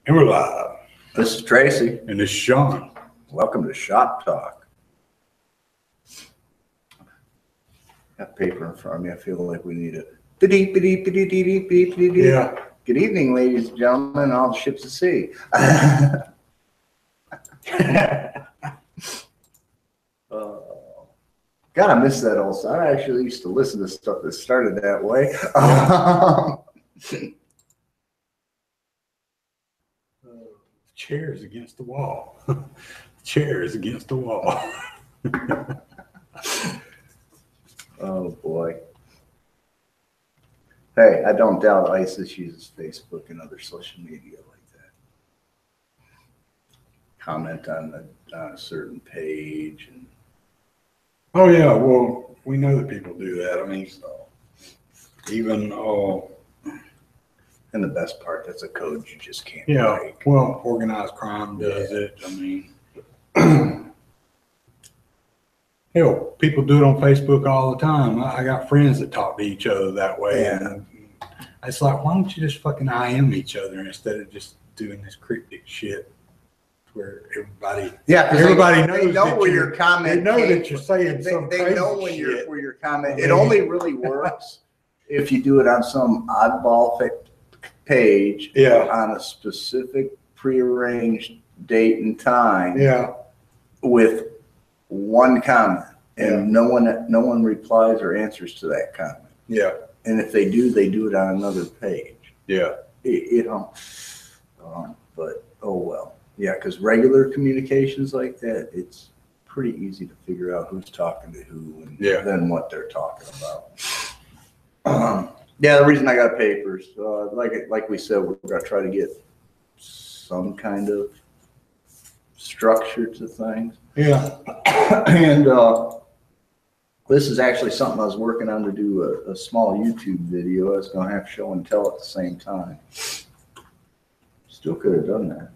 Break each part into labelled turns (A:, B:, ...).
A: And we're live.
B: This is Tracy.
A: And this is Sean.
B: Welcome to Shop Talk. Got paper in front of me. I feel like we need it.
A: Yeah.
B: Good evening, ladies and gentlemen, all the ships at sea. God, I miss that old song. I actually used to listen to stuff that started that way.
A: Chairs against the wall. Chairs against the wall.
B: Oh boy. Hey, I don't doubt ISIS uses Facebook and other social media like that. Comment on a certain page. And
A: Oh yeah, well, we know that people do that. I mean, even
B: and the best part, that's a code you just can't break.
A: Well, organized crime does it. I mean, hell, people do it on Facebook all the time. I got friends that talk to each other that way, and it's like, why don't you just fucking IM each other instead of just doing this cryptic shit where everybody knows
B: where your comment.
A: They know that you're saying some crazy shit. They know
B: where your comment. It only really works if you do it on some oddball page on a specific prearranged date and time with one comment, and no one replies or answers to that comment. And if they do it on another page. But oh well. Because regular communications like that, it's pretty easy to figure out who's talking to who and then what they're talking about. The reason I got papers, like we said, we're going to try to get some kind of structure to things. And this is actually something I was working on to do a small YouTube video. I was going to have show and tell at the same time. Still could have done that.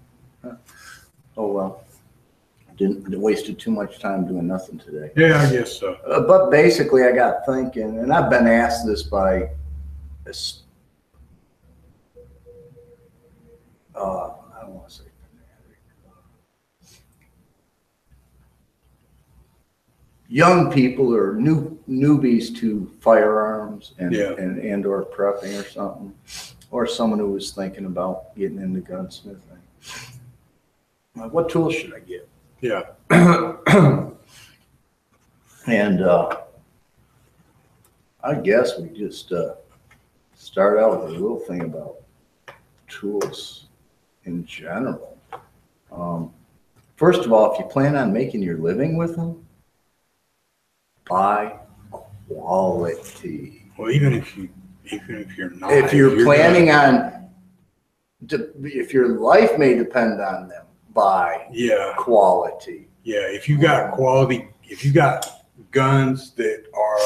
B: Oh well. Didn't wasted too much time doing nothing today.
A: Yeah, I guess so.
B: But basically, I got thinking, and I've been asked this by I don't want to say fanatic. Young people or newbies to firearms and or prepping or something, or someone who was thinking about getting into gunsmithing. What tools should I get? And I guess we just start out with a little thing about tools in general. First of all, if you plan on making your living with them, buy quality.
A: Well, even if you're not,
B: if you're planning on, if your life may depend on them, buy quality.
A: If you got quality, if you got guns that are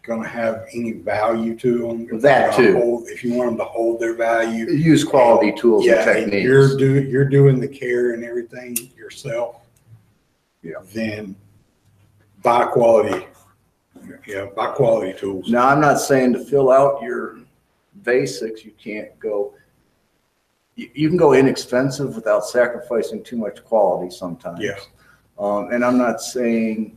A: going to have any value to them, if you want them to hold their value,
B: use quality tools and techniques.
A: You're doing the care and everything yourself. Then buy quality. Buy quality tools.
B: Now, I'm not saying to fill out your basics, you can't go. You can go inexpensive without sacrificing too much quality sometimes. And I'm not saying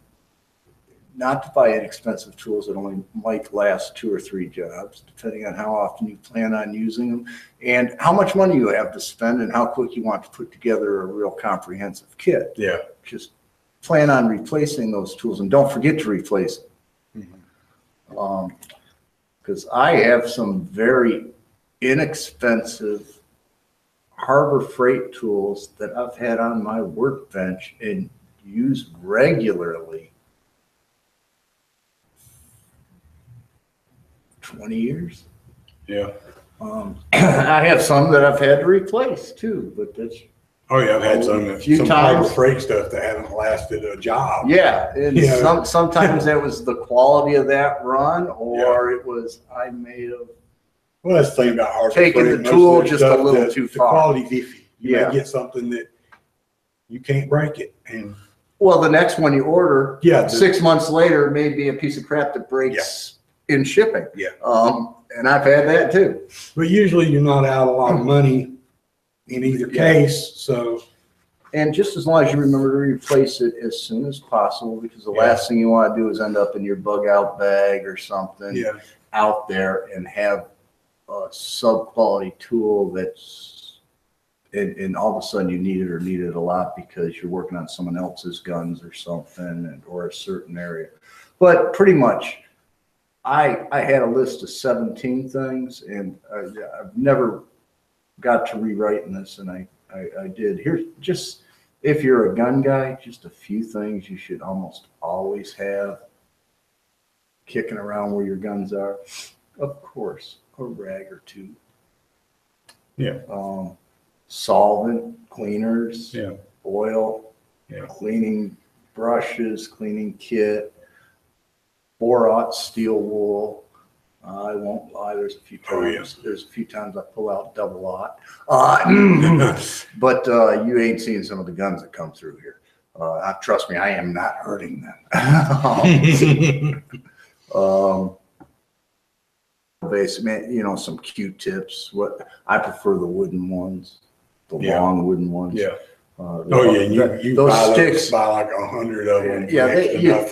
B: not to buy inexpensive tools that only might last 2 or 3 jobs, depending on how often you plan on using them and how much money you have to spend and how quick you want to put together a real comprehensive kit. Just plan on replacing those tools and don't forget to replace them. Because I have some very inexpensive Harbor Freight tools that I've had on my workbench and use regularly 20 years. I have some that I've had to replace too, but that's
A: I've had some Harbor Freight stuff that haven't lasted a job.
B: And sometimes that was the quality of that run, or it was I may have
A: that's the thing about Harbor Freight.
B: Taking the tool just a little too far.
A: The quality's iffy. You may get something that you can't break it. And
B: the next one you order, 6 months later, may be a piece of crap that breaks in shipping. And I've had that too.
A: But usually you're not out a lot of money in either case. So,
B: and just as long as you remember to replace it as soon as possible, because the last thing you want to do is end up in your bug out bag or something out there and have a sub quality tool that's, and all of a sudden you need it a lot because you're working on someone else's guns or something, or a certain area. But pretty much, I had a list of 17 things, and I've never got to rewriting this, and I did. Here's just, if you're a gun guy, just a few things you should almost always have kicking around where your guns are. Of course, a rag or two.
A: Yeah.
B: Solvent, cleaners, oil,
A: yeah,
B: cleaning brushes, cleaning kit, 4/0 steel wool. I won't lie. There's a few times. There's a few times I pull out double-aught. But you ain't seen some of the guns that come through here. Trust me, I am not hurting them. Basically, you know, some Q-tips. What I prefer the wooden ones, the long wooden ones.
A: Yeah. You
B: those
A: buy
B: sticks.
A: Buy like 100 of them.
B: Yeah,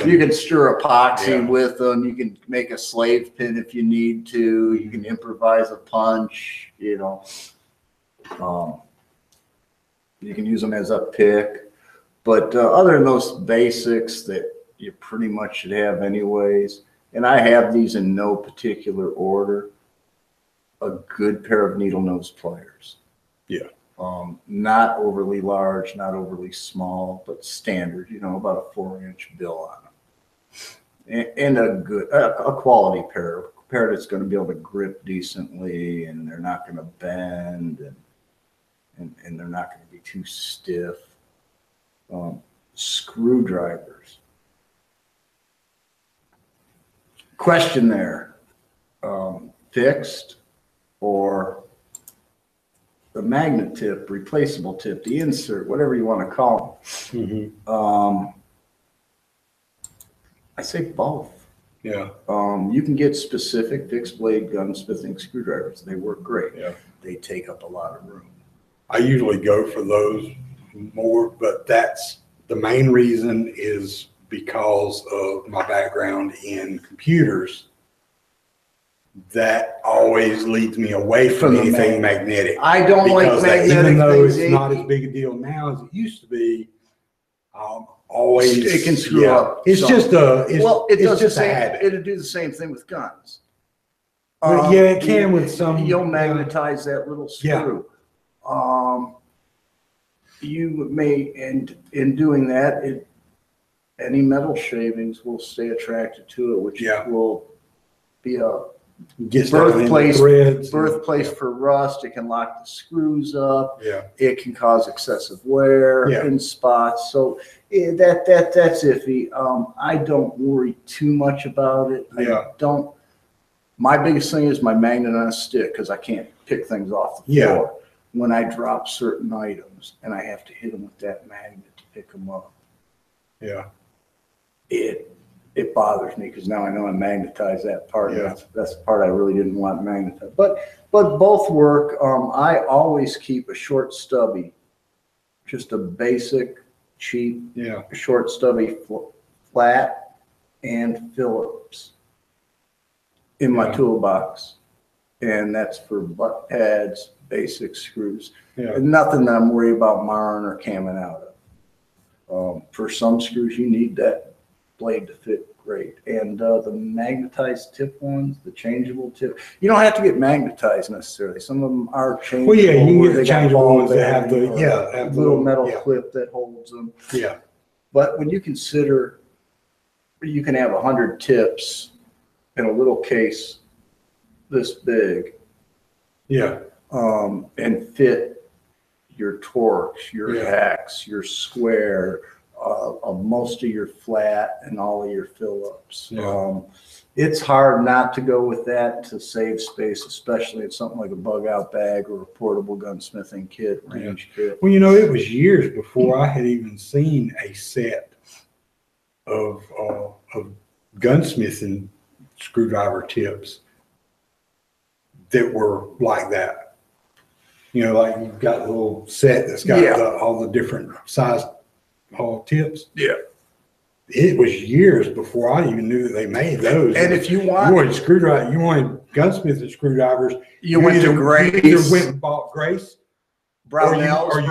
B: you can stir epoxy with them. You can make a slave pin if you need to. You can improvise a punch. You know, you can use them as a pick. But other than those basics that you pretty much should have anyways, and I have these in no particular order. A good pair of needle nose pliers. Yeah. Not overly large, not overly small, but standard, you know, about a 4-inch bill on them. And a quality pair, a pair that's going to be able to grip decently, and they're not going to bend, and they're not going to be too stiff. Screwdrivers. Question there, fixed or the magnet tip, replaceable tip, the insert, whatever you want to call them. I say both. Yeah. You can get specific fixed blade gunsmithing screwdrivers. They work great. Yeah. They take up a lot of room.
A: I usually go for those more, but that's the main reason is because of my background in computers. That always leads me away from anything magnetic.
B: I don't like magnetic
A: even though
B: things.
A: It's not as big a deal now as it used to be. Always
B: it can screw up.
A: It's just a
B: habit. It'll do the same thing with guns.
A: It can with some.
B: You'll magnetize that little screw. You may, and in doing that, any metal shavings will stay attracted to it, which will be a birthplace for rust. It can lock the screws up. Yeah. It can cause excessive wear in spots. So that's iffy. I don't worry too much about it. I don't. My biggest thing is my magnet on a stick, because I can't pick things off the floor when I drop certain items, and I have to hit them with that magnet to pick them up. Yeah. It bothers me, because now I know I magnetized that part. Yeah. That's the part I really didn't want magnetized. But both work. I always keep a short stubby, just a basic, cheap, short stubby flat and Phillips in my toolbox. And that's for butt pads, basic screws. Yeah. And nothing that I'm worried about marring or camming out of. For some screws, you need that blade to fit great. And the magnetized tip ones, the changeable tip, you don't have to get magnetized necessarily. Some of them are changeable.
A: Well, yeah, you can get the changeable ones that have the
B: little metal clip that holds them. Yeah. But when you consider you can have 100 tips in a little case this big, and fit your torques, your hacks, your square, most of your flat, and all of your Phillips. It's hard not to go with that to save space, especially in something like a bug out bag or a portable gunsmithing kit, range kit.
A: Well, you know, it was years before I had even seen a set of gunsmithing screwdriver tips that were like that. You know, like you've got a little set that's got all the different size tips.
B: Yeah.
A: It was years before I even knew that they made those.
B: And if you wanted
A: you wanted gunsmith and screwdrivers,
B: you went to Grace.
A: You either went and bought Grace,
B: Brownell's
A: or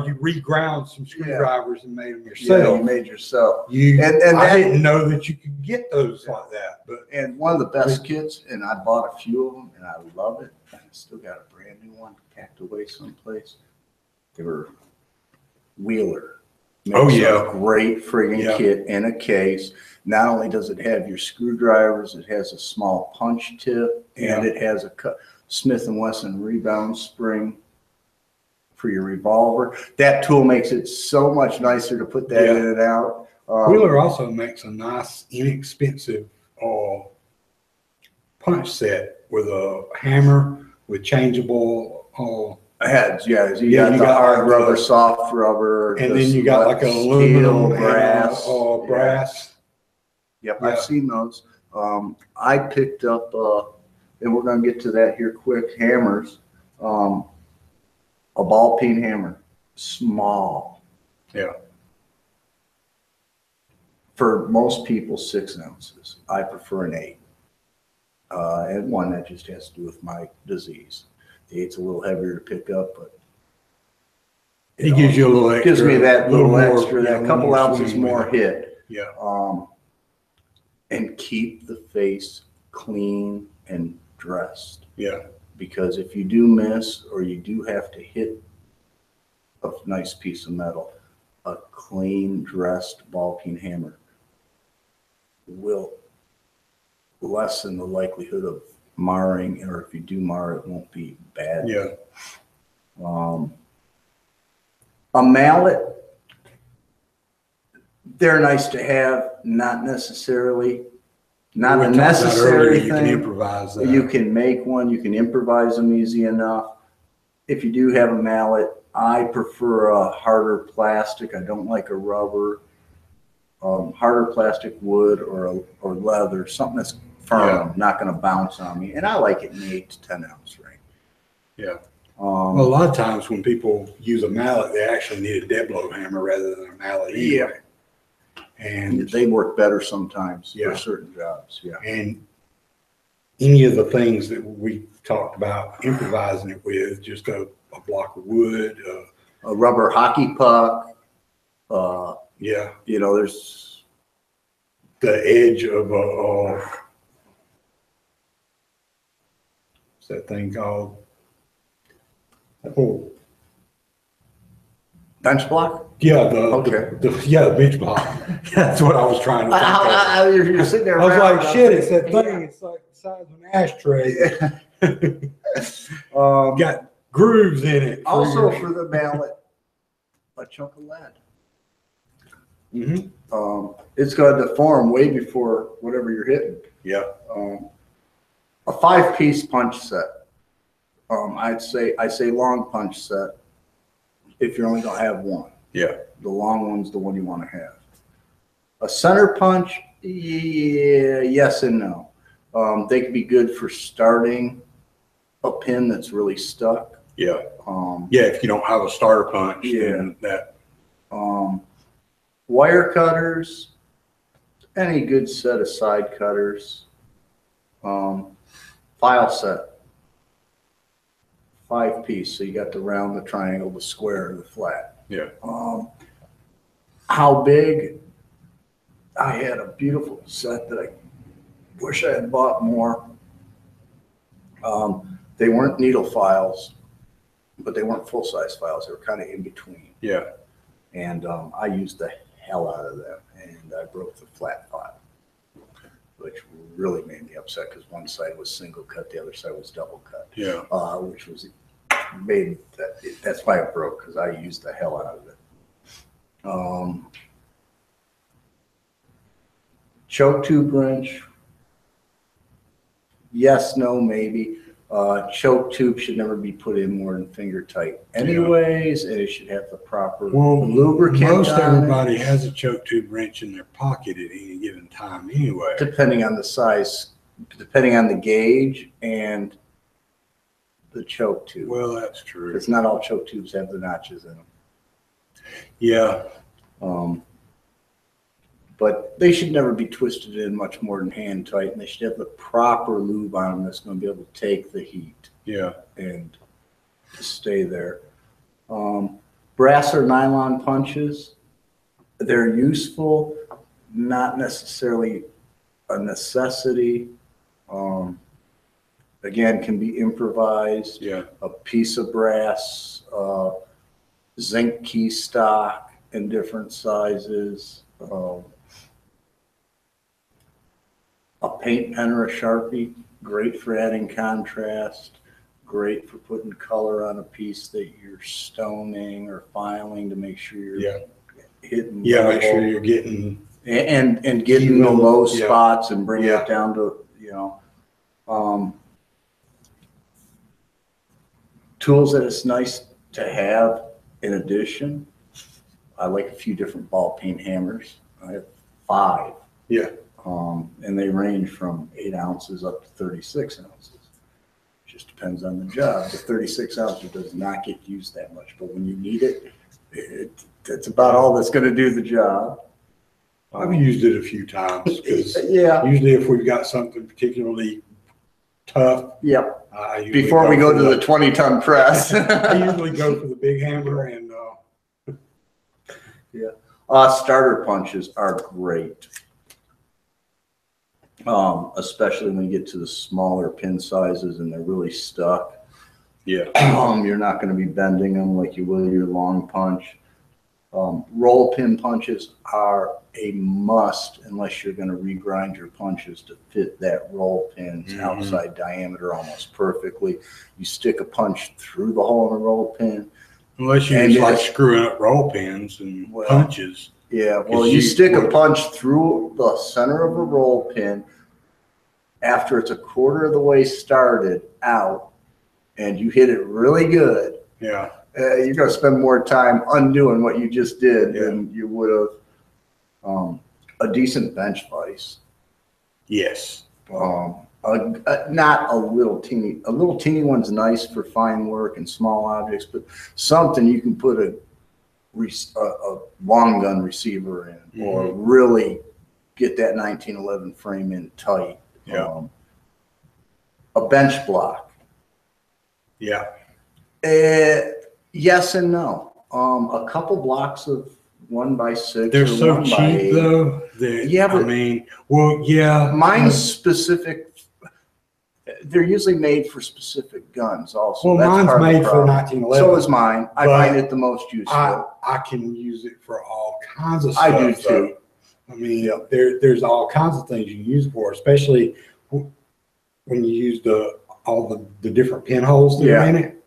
A: you reground some screwdrivers and made them yourself.
B: Yeah, you made yourself.
A: I didn't know that you could get those like that.
B: And one of the best kits, and I bought a few of them, and I love it. And I still got a brand new one packed away someplace. They were Wheeler. Makes a great friggin' kit in a case. Not only does it have your screwdrivers, it has a small punch tip, and it has a Smith & Wesson rebound spring for your revolver. That tool makes it so much nicer to put that in and out.
A: Wheeler also makes a nice, inexpensive punch set with a hammer with changeable
B: heads. You got the hard rubber, soft rubber,
A: and then you got like an aluminum,
B: brass.
A: Brass.
B: Yep, I've seen those. I picked up, and we're going to get to that here quick, hammers. A ball peen hammer, small.
A: Yeah.
B: For most people, 6 ounces. I prefer an 8. And one that just has to do with my disease. The 8's a little heavier to pick up, but
A: it gives you a little extra.
B: Gives me that little extra, that couple ounces more hit.
A: Yeah.
B: And keep the face clean and dressed.
A: Yeah.
B: Because if you do miss, or you do have to hit a nice piece of metal, a clean dressed ball peen hammer will lessen the likelihood of marring, or if you do mar, it won't be bad.
A: Yeah.
B: A mallet, they're nice to have, not necessarily. Not a necessary thing.
A: You can improvise that.
B: You can make one. You can improvise them easy enough. If you do have a mallet, I prefer a harder plastic. I don't like a rubber. Harder plastic, wood, or leather, something that's firm, not going to bounce on me. And I like it in the 8 to 10 ounce range.
A: Yeah. Well, a lot of times when people use a mallet, they actually need a dead blow hammer rather than a mallet. Anyway. And
B: they work better sometimes for certain jobs. Yeah.
A: And any of the things that we talked about improvising it with, just a block of wood,
B: a rubber hockey puck.
A: You know,
B: there's
A: the edge of what's that thing called?
B: Bench block?
A: Yeah, the bench block. That's what I was trying to think
B: You're sitting there.
A: I was like, shit, it's that thing. It's like the size of an ashtray. Got grooves in it.
B: Also for the mallet, a chunk of lead. It's going to deform way before whatever you're hitting.
A: Yeah.
B: A 5-piece punch set. I say long punch set if you're only going to have one.
A: Yeah.
B: The long one's the one you want to have. A center punch, yes and no. They can be good for starting a pin that's really stuck.
A: Yeah. If you don't have a starter punch.
B: Yeah.
A: That.
B: Wire cutters, any good set of side cutters. File set. 5-piece, so you got the round, the triangle, the square, the flat.
A: Yeah.
B: How big? I had a beautiful set that I wish I had bought more. They weren't needle files, but they weren't full-size files. They were kind of in between.
A: Yeah.
B: And I used the hell out of them, and I broke the flat file, which really made me upset because one side was single cut, the other side was double cut.
A: Yeah.
B: Which was made that's why it broke, because I used the hell out of it. Choke tube wrench. Yes, no, maybe. Choke tube should never be put in more than finger tight anyways, and it should have the proper lubricant.
A: Most everybody has a choke tube wrench in their pocket at any given time anyway.
B: Depending on the size, depending on the gauge, and the choke tube.
A: Well, that's true.
B: It's not all choke tubes have the notches in them.
A: Yeah.
B: But they should never be twisted in much more than hand tight, and they should have the proper lube on them that's going to be able to take the heat.
A: Yeah.
B: And stay there. Brass or nylon punches, they're useful, not necessarily a necessity. Again, can be improvised.
A: Yeah.
B: A piece of brass, zinc key stock in different sizes, a paint pen or a Sharpie, great for adding contrast, great for putting color on a piece that you're stoning or filing to make sure you're hitting.
A: Yeah, make sure you're getting
B: and getting the low
A: Yeah.
B: spots and bringing it down to, you know, tools that it's nice to have in addition. I like a few different ball paint hammers. I have 5.
A: Yeah.
B: And they range from 8 ounces up to 36 ounces. Just depends on the job. The 36 ounces does not get used that much, but when you need it, that's about all that's going to do the job.
A: I've used it a few times because
B: Yeah.
A: usually if we've got something particularly tough,
B: Yep.
A: I usually
B: Before we go
A: for
B: to the 20-ton press.
A: I usually go for the big hammer and
B: Starter punches are great. Especially when you get to the smaller pin sizes and they're really stuck.
A: yeah.
B: You're not going to be bending them like you will your long punch. Roll pin punches are a must unless you're going to regrind your punches to fit that roll pin's outside diameter almost perfectly. You stick a punch through the hole in the roll pin.
A: Unless you're just like screwing up roll pins and punches.
B: Yeah, well, you stick a punch through the center of a roll pin after it's a quarter of the way started out and you hit it really good.
A: Yeah.
B: You're going to spend more time undoing what you just did than you would have. A decent bench vise.
A: Yes.
B: Not a little teeny one's nice for fine work and small objects, but something you can put a long gun receiver in or really get that 1911 frame in tight.
A: Yeah.
B: A bench block.
A: Yeah.
B: Yes and no. A couple blocks of 1x6.
A: They're
B: or
A: so
B: 1x8.
A: cheap though.
B: Yeah, but
A: I mean, well, yeah.
B: Mine's specific. They're usually made for specific guns also.
A: Well,
B: That's
A: mine's
B: part of the
A: made for
B: problem.
A: 1911.
B: So is mine. I
A: But
B: find it the most useful.
A: I can use it for all kinds of stuff.
B: I do too.
A: I mean, there's all kinds of things you can use it for, especially when you use all the different pinholes that are in it.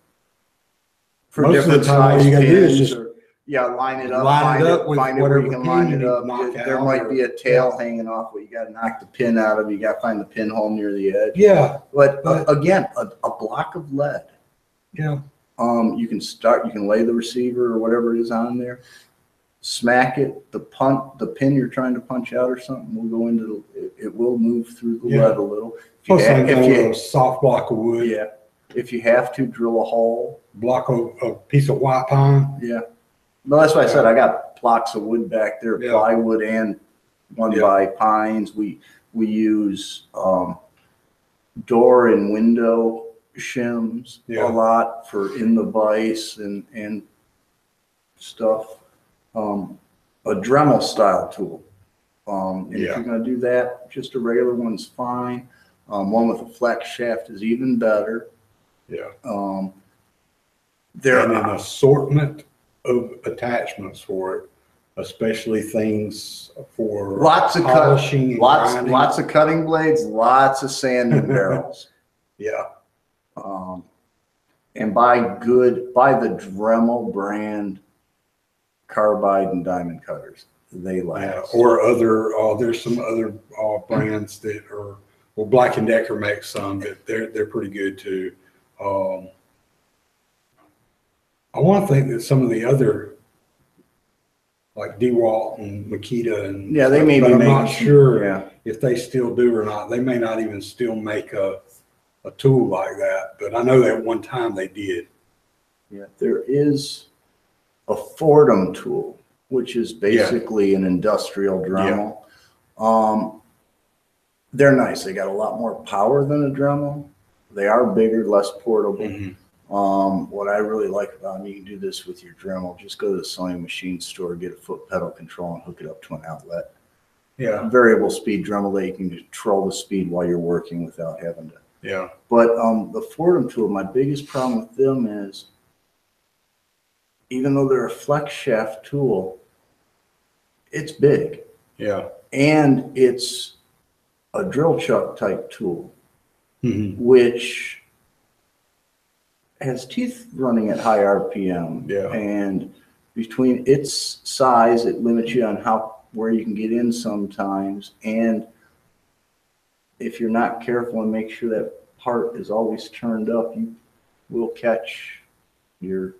B: For
A: Most of the
B: different
A: time, all
B: size
A: you gotta do is
B: pins.
A: just
B: line it up.
A: line it up with
B: find it where you
A: whatever
B: can line
A: pin
B: it
A: you
B: up.
A: knock
B: There
A: out
B: might
A: or-
B: be a tail hanging off, but you got to knock the pin out of it. You got to find the pinhole near the edge.
A: Yeah.
B: But again, a block of lead.
A: Yeah.
B: You can lay the receiver or whatever it is on there, smack it, the pin you're trying to punch out or something will go into it will move through the lead a little.
A: If you a soft block of wood.
B: Yeah. If you have to drill a hole.
A: Block a piece of white pine.
B: Yeah. No, that's why I said I got blocks of wood back there, plywood and 1x pines. We use door and window shims a lot for in the vise and stuff. A Dremel style tool. If you're going to do that, just a regular one's fine. One with a flex shaft is even better.
A: Yeah.
B: There
A: and an assortment of attachments for it, especially things for
B: lots of
A: polishing,
B: lots of cutting blades, lots of sanding barrels.
A: Yeah.
B: And buy the Dremel brand carbide and diamond cutters. They last.
A: Yeah. Or there's some other brands that are, well, Black & Decker makes some, but they're pretty good too. I want to think that some of the other, like DeWalt and Makita and
B: they may be
A: but I'm
B: making
A: not sure
B: if
A: if they still do or not. They may not even still make a a tool like that, but I know that one time they did.
B: Yeah, there is a Fordham tool, which is basically an industrial Dremel. They're nice. They got a lot more power than a Dremel. They are bigger, less portable. What I really like about them, you can do this with your Dremel. Just go to the sewing machine store, get a foot pedal control, and hook it up to an outlet.
A: Yeah.
B: Variable speed Dremel that you can control the speed while you're working without having to.
A: Yeah.
B: But the Fordham tool, my biggest problem with them is, even though they're a flex shaft tool, it's big.
A: Yeah.
B: And it's a drill chuck type tool, which has teeth running at high RPM.
A: Yeah.
B: And between its size, it limits you on where you can get in sometimes. And if you're not careful and make sure that part is always turned up, you will catch your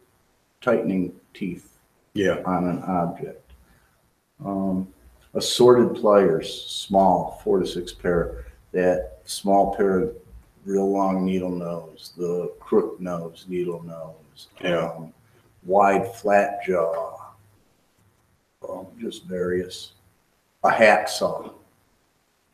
B: tightening teeth on an object. Assorted pliers, small, 4 to 6 pair. That small pair of real long needle nose, the crook nose needle nose, wide flat jaw, just various. A hacksaw.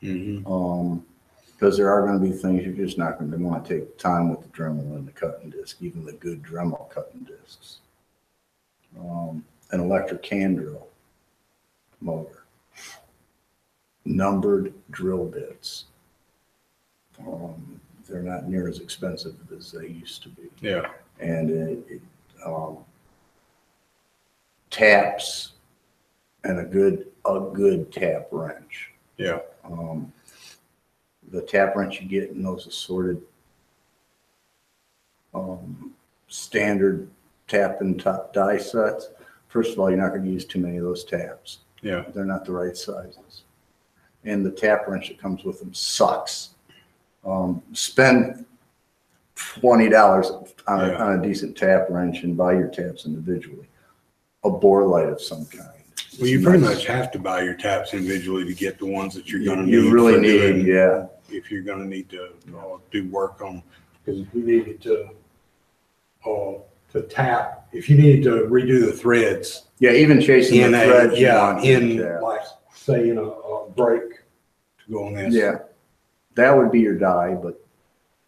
B: Because there are going to be things you're just not going to want to take time with the Dremel and the cutting disc, even the good Dremel cutting discs. An electric hand drill motor. Numbered drill bits. They're not near as expensive as they used to be.
A: Yeah.
B: And taps and a good tap wrench.
A: Yeah.
B: The tap wrench you get in those assorted standard tap and die sets. First of all, you're not going to use too many of those taps.
A: Yeah.
B: They're not the right sizes. And the tap wrench that comes with them sucks. Spend $20 on a decent tap wrench and buy your taps individually. A bore light of some kind.
A: Well, you pretty much have to buy your taps individually to get the ones that you're going to need.
B: You really need, yeah.
A: If you're going to need to do work on, because if you needed to tap, if you need to redo the threads.
B: Yeah, even chasing the threads.
A: Like say in a break to go on this.
B: Yeah, that would be your die,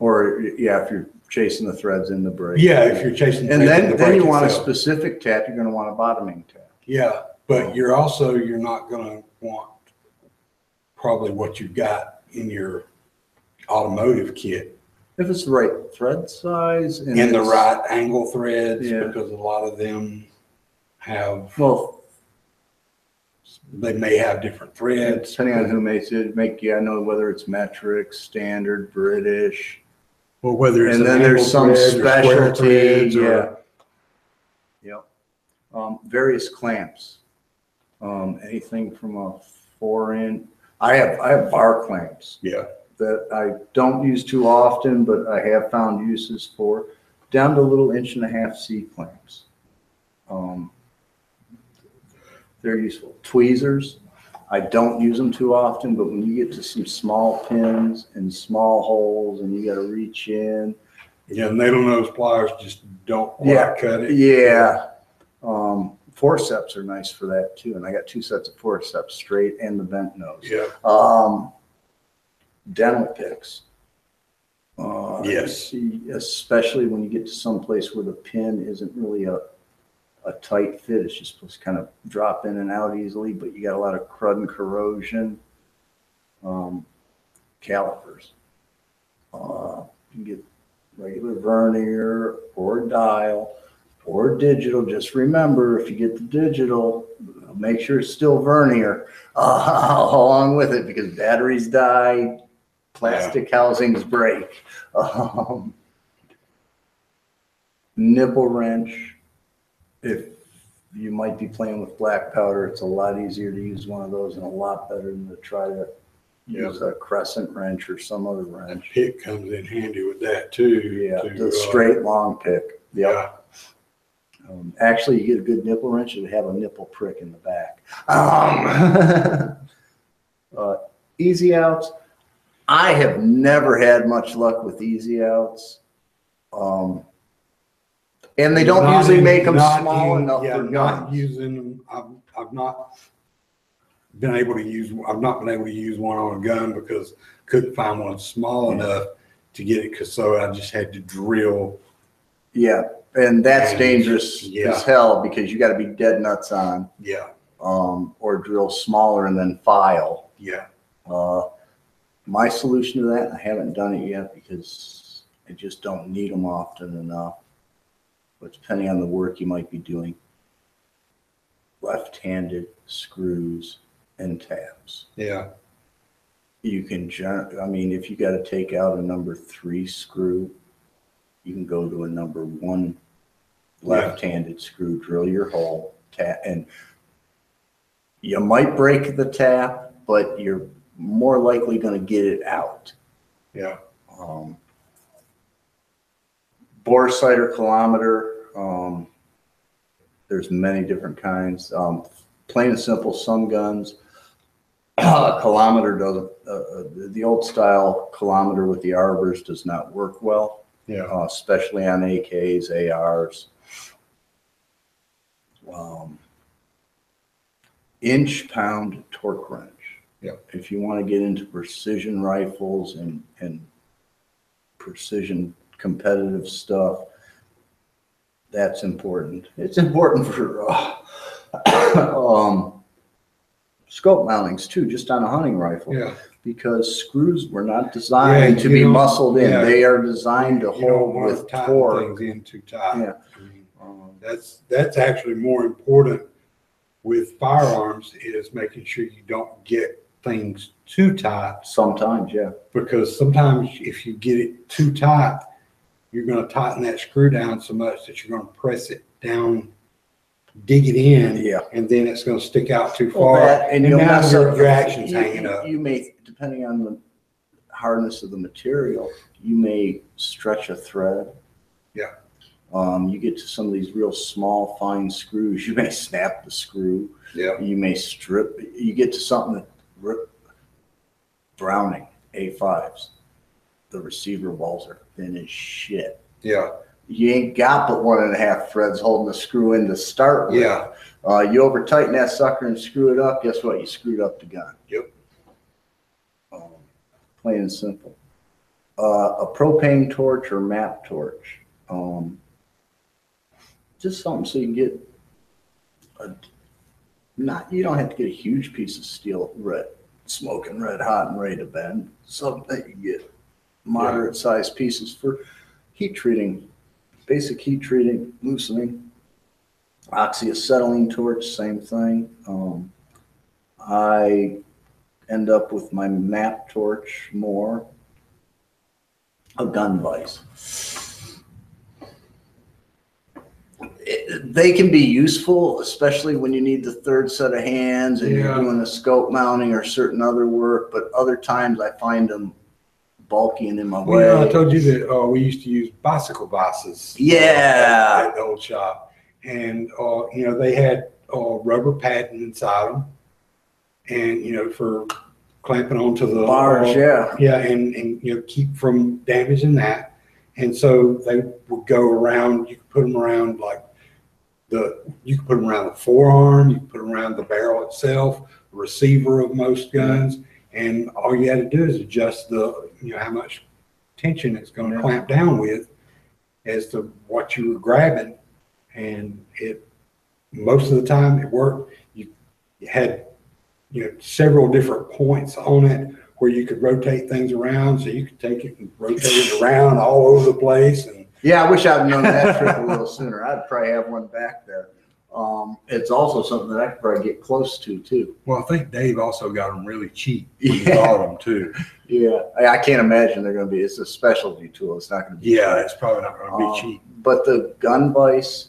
B: if you're chasing the threads in the break.
A: Yeah, if you're chasing.
B: And then you want a specific tap. You're going to want a bottoming tap.
A: Yeah, but you're not going to want probably what you've got in your automotive kit.
B: If it's the right thread size
A: and the right angle threads, because a lot of them have, they may have different threads.
B: Depending on who makes it, I know whether it's metric, standard, British.
A: Well, whether it's
B: there's some specialty. Various clamps. Anything from a 4-inch. I have bar clamps.
A: Yeah.
B: That I don't use too often, but I have found uses for, down to little 1.5-inch C clamps. They're useful. Tweezers, I don't use them too often, but when you get to some small pins and small holes and you got to reach in.
A: Yeah, needle nose pliers just don't quite cut it.
B: Yeah. Forceps are nice for that too. And I got 2 sets of forceps, straight and the bent nose.
A: Yeah.
B: Dental picks.
A: Yes.
B: Especially when you get to some place where the pin isn't really a tight fit. It's just supposed to kind of drop in and out easily, but you got a lot of crud and corrosion. Calipers. You can get regular vernier or dial or digital. Just remember, if you get the digital, make sure it's still vernier along with it, because batteries die, plastic housings break. Nipple wrench. If you might be playing with black powder, it's a lot easier to use one of those and a lot better than to try to use a crescent wrench or some other wrench.
A: Pick comes in handy with that too.
B: Yeah, the straight long pick.
A: Yeah.
B: Actually, you get a good nipple wrench, it'll have a nipple prick in the back. Easy outs. I have never had much luck with easy outs. And they don't usually make them small enough for guns.
A: Not using them. I've not been able to use. I've not been able to use one on a gun because couldn't find one small enough to get it. So I just had to drill.
B: Yeah, and that's dangerous as hell because you got to be dead nuts on.
A: Yeah.
B: Or drill smaller and then file.
A: Yeah.
B: My solution to that, I haven't done it yet because I just don't need them often enough. But depending on the work you might be doing, left-handed screws and tabs.
A: Yeah.
B: You can, I mean, if you got to take out a number 3 screw, you can go to a number 1 left-handed screw, drill your hole, tap, and you might break the tap, but you're more likely going to get it out.
A: Yeah.
B: Bore sight or kilometer. There's many different kinds. Plain and simple, some guns, kilometer doesn't, the old style kilometer with the arbors does not work well.
A: Yeah.
B: Especially on AKs, ARs. Inch pound torque wrench.
A: Yeah.
B: If you want to get into precision rifles and precision competitive stuff, that's important. It's important for scope mountings too, just on a hunting rifle.
A: Yeah.
B: Because screws were not designed to be muscled in.
A: Yeah.
B: They are designed to hold with torque.
A: Things in too tight.
B: Yeah.
A: I mean, that's actually more important with firearms is making sure you don't get things too tight.
B: Sometimes, yeah.
A: Because sometimes if you get it too tight, you're going to tighten that screw down so much that you're going to press it down, dig it in, and then it's going to stick out too far.
B: And you'll
A: now
B: mess
A: your
B: up
A: action's hanging up.
B: You may, depending on the hardness of the material, you may stretch a thread.
A: Yeah.
B: You get to some of these real small, fine screws, you may snap the screw.
A: Yeah.
B: You may strip. You get to something that Browning A5s, the receiver balls are thin as shit.
A: Yeah.
B: You ain't got but 1.5 threads holding the screw in to start with.
A: Yeah.
B: You over tighten that sucker and screw it up. Guess what? You screwed up the gun.
A: Yep.
B: Plain and simple. A propane torch or map torch. Just something so you can get you don't have to get a huge piece of steel smoking red hot and ready to bend. Something that you get moderate sized pieces for heat treating, basic heat treating, loosening. Oxyacetylene torch, same thing. I end up with my map torch more. A gun vise. They can be useful, especially when you need the third set of hands and you're doing a scope mounting or certain other work, but other times I find them bulky and in my way.
A: Yeah, I told you that we used to use bicycle vices. At the old shop. And, they had rubber padding inside them and, for clamping onto the
B: bars,
A: and keep from damaging that. And so they would go around. You could put them around you could put them around the forearm. You could put them around the barrel itself, the receiver of most guns, and all you had to do is adjust how much tension it's going to clamp down with, as to what you were grabbing, and most of the time it worked. You had several different points on it where you could rotate things around, so you could take it and rotate it around all over the place. And
B: I wish I'd known that trick a little sooner. I'd probably have one back there. It's also something that I could probably get close to too.
A: Well, I think Dave also got them really cheap. He bought them too.
B: Yeah, I can't imagine they're going to be. It's a specialty tool. It's not going to be.
A: Yeah, cheap. It's probably not going to be cheap.
B: But the gun vise,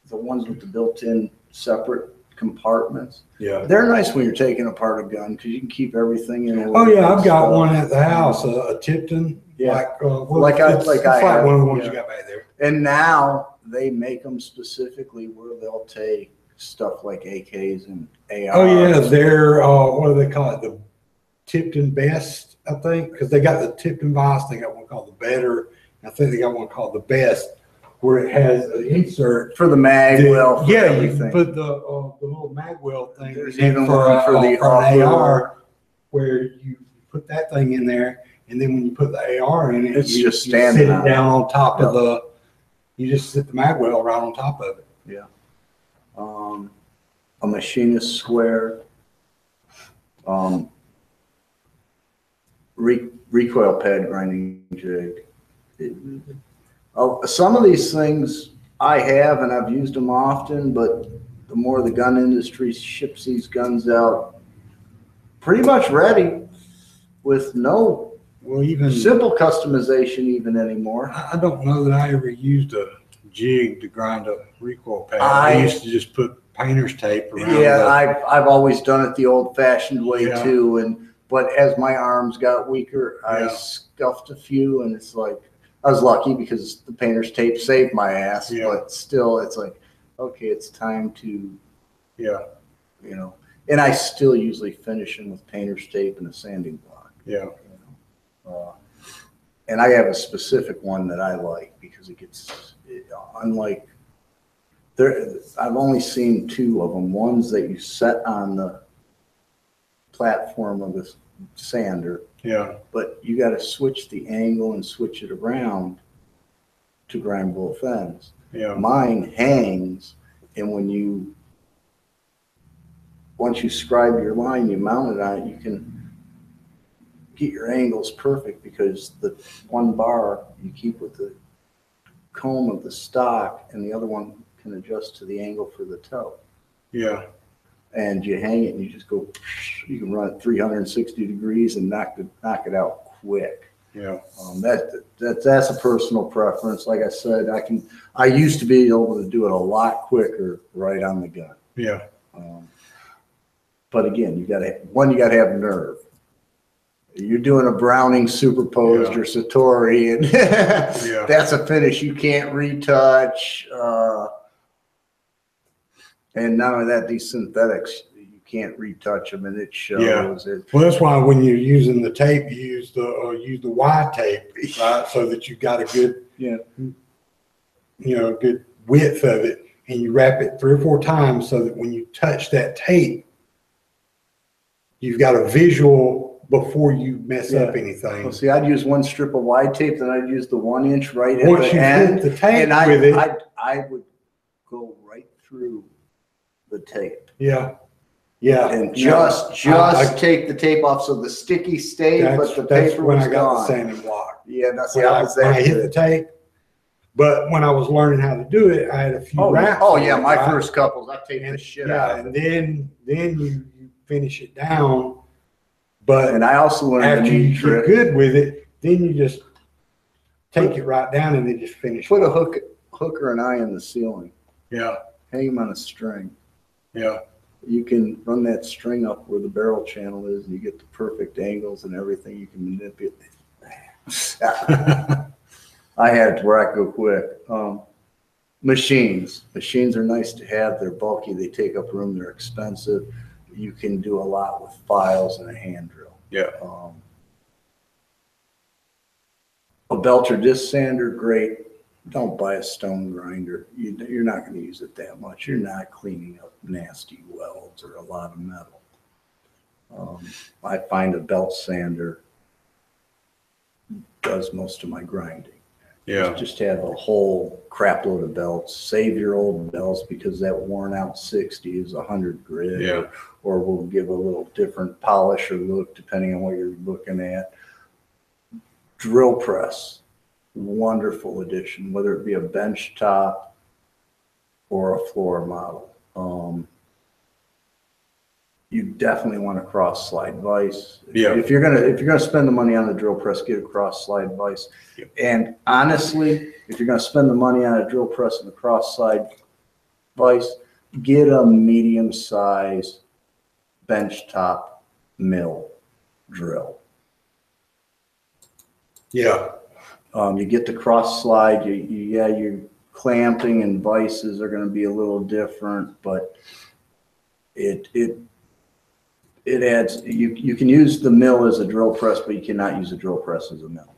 B: the ones with the built-in separate compartments. Yeah, they're nice when you're taking apart a gun because you can keep everything in.
A: I've got one at the house, a Tipton.
B: Yeah,
A: like one of the ones you got back there.
B: And now they make them specifically where they'll take stuff like AKs and ARs.
A: Oh yeah, they're what do they call it? The Tipton Best I think, because they got the Tipton vise, they got one called the Better, and I think they got one called the Best, where it has an insert
B: for the mag well.
A: Yeah,
B: everything.
A: you put the little mag well thing.
B: There's even one for the
A: an AR, where you put that thing in there, and then when you put the AR in it,
B: it's
A: you
B: just
A: sit
B: standing
A: it down on top
B: Yep.
A: of the. You just sit the mag well right on top of it.
B: Yeah. A machinist square. Recoil pad grinding jig. Some of these things I have and I've used them often, but the more the gun industry ships these guns out pretty much ready with no
A: even
B: simple customization even anymore.
A: I don't know that I ever used a jig to grind a recoil pad. I used to just put painter's tape around.
B: Yeah, I've always done it the old-fashioned way too, but as my arms got weaker, I scuffed a few, and it's like I was lucky because the painter's tape saved my ass. Yeah. But still, it's like, okay, it's time to, and I still usually finish them with painter's tape and a sanding block.
A: Yeah.
B: And I have a specific one that I like because it gets, unlike, I've only seen two of them. One's that you set on the platform of the sander.
A: Yeah.
B: But you got to switch the angle and switch it around to grind both ends.
A: Yeah.
B: Mine hangs, and once you scribe your line, you mount it on it, you can get your angles perfect because the one bar you keep with the comb of the stock, and the other one can adjust to the angle for the toe.
A: Yeah.
B: And you hang it and you just go, you can run it 360 degrees and knock it out quick.
A: Yeah.
B: That's a personal preference. Like I said, I used to be able to do it a lot quicker right on the gun.
A: Yeah.
B: But again, you gotta have nerve. You're doing a Browning superposed or Satori, and that's a finish you can't retouch. And not only that, these synthetics, you can't retouch them, and it shows.
A: Yeah. Well, that's why when you're using the tape, you use the wide tape, right? So that you've got a good, good width of it, and you wrap it 3 or 4 times so that when you touch that tape, you've got a visual before you mess up anything.
B: Well, see, I'd use one strip of wide tape, then I'd use the 1 inch right at
A: Once
B: the
A: you
B: end,
A: flip the tape
B: and
A: with it,
B: I would go right through the tape.
A: Yeah. Yeah.
B: And just take the tape off so the sticky stayed, but the paper
A: when
B: was
A: I got
B: gone.
A: the sanding block.
B: Yeah, that's
A: when I hit the tape. But when I was learning how to do it, I had a few wraps.
B: Oh yeah, my first couples, I taped the shit out of it.
A: And then you finish it down. But
B: and I also learned
A: after you get good with it, then you just take it right down and then just finish.
B: Put a hook or an eye in the ceiling.
A: Yeah.
B: Hang them on a string.
A: Yeah. You
B: can run that string up where the barrel channel is, and you get the perfect angles and everything. You can manipulate. I had it where I go quick. Machines are nice to have. They're bulky. They take up room. They're expensive. You can do a lot with files and a hand drill.
A: Yeah.
B: A belt or disc sander, great. Don't buy a stone grinder. You're not going to use it that much. You're not cleaning up nasty welds or a lot of metal. I find a belt sander does most of my grinding.
A: Yeah.
B: Just have a whole crap load of belts. Save your old belts because that worn out 60 is 100 grit.
A: Yeah.
B: Or will give a little different polish or look depending on what you're looking at. Drill press. Wonderful addition, whether it be a bench top or a floor model. You definitely want a cross slide vise.
A: Yeah.
B: If you're gonna spend the money on the drill press, get a cross slide vise. Yep. And honestly, if you're gonna spend the money on a drill press and a cross slide vise, get a medium size bench top mill drill.
A: Yeah.
B: You get the cross slide, your clamping and vices are going to be a little different, but it adds, you can use the mill as a drill press, but you cannot use a drill press as a mill.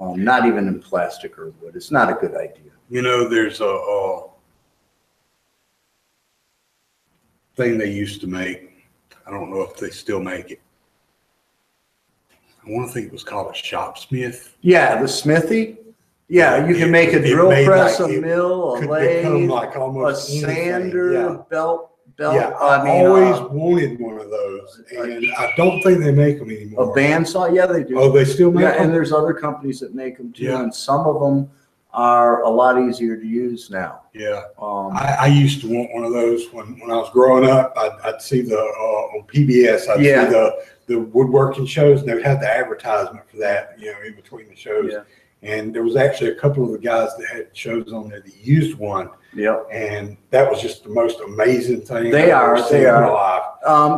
B: Not even in plastic or wood. It's not a good idea.
A: You know, there's a thing they used to make. I don't know if they still make it. I want to think it was called a shopsmith.
B: Yeah, the smithy. Yeah, you can make a drill press, a mill, a lathe,
A: like almost
B: a sander, belt.
A: Yeah, I always wanted one of those, and I don't think they make them anymore.
B: A bandsaw, yeah, they do.
A: Oh, they still make them?
B: And there's other companies that make them too, and some of them are a lot easier to use now.
A: Yeah, I used to want one of those when I was growing up. I'd see the on PBS. I'd see the woodworking shows, and they would have the advertisement for that, you know, in between the shows. Yeah. And there was actually a couple of the guys that had shows on there that used one. Yeah. And that was just the most amazing thing.
B: They are.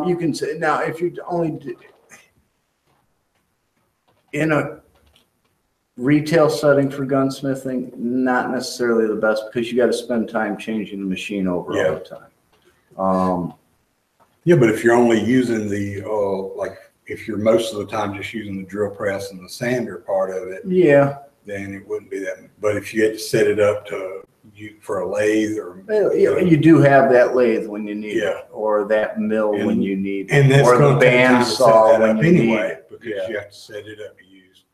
B: You can say now if you only do, in a retail setting for gunsmithing, not necessarily the best because you got to spend time changing the machine over all the time.
A: Yeah, but if you're only using the like if you're most of the time just using the drill press and the sander part of it, then it wouldn't be that. But if you had to set it up to for a lathe or
B: you do have that lathe when you need it, or that mill when you need it, or the bandsaw when you need it,
A: because you have to set it up to use.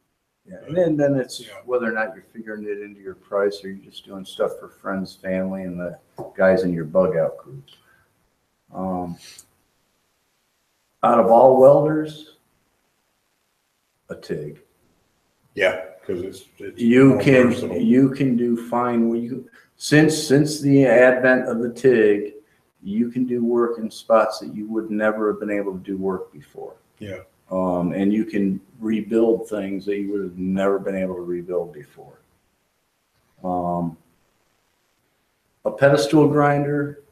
B: Yeah, and then it's whether or not you're figuring it into your price, or you're just doing stuff for friends, family, and the guys in your bug out groups. Out of all welders, a TIG.
A: Yeah, because it's
B: you can do fine. Since the advent of the TIG, you can do work in spots that you would never have been able to do work before.
A: Yeah.
B: And you can rebuild things that you would have never been able to rebuild before. A pedestal grinder,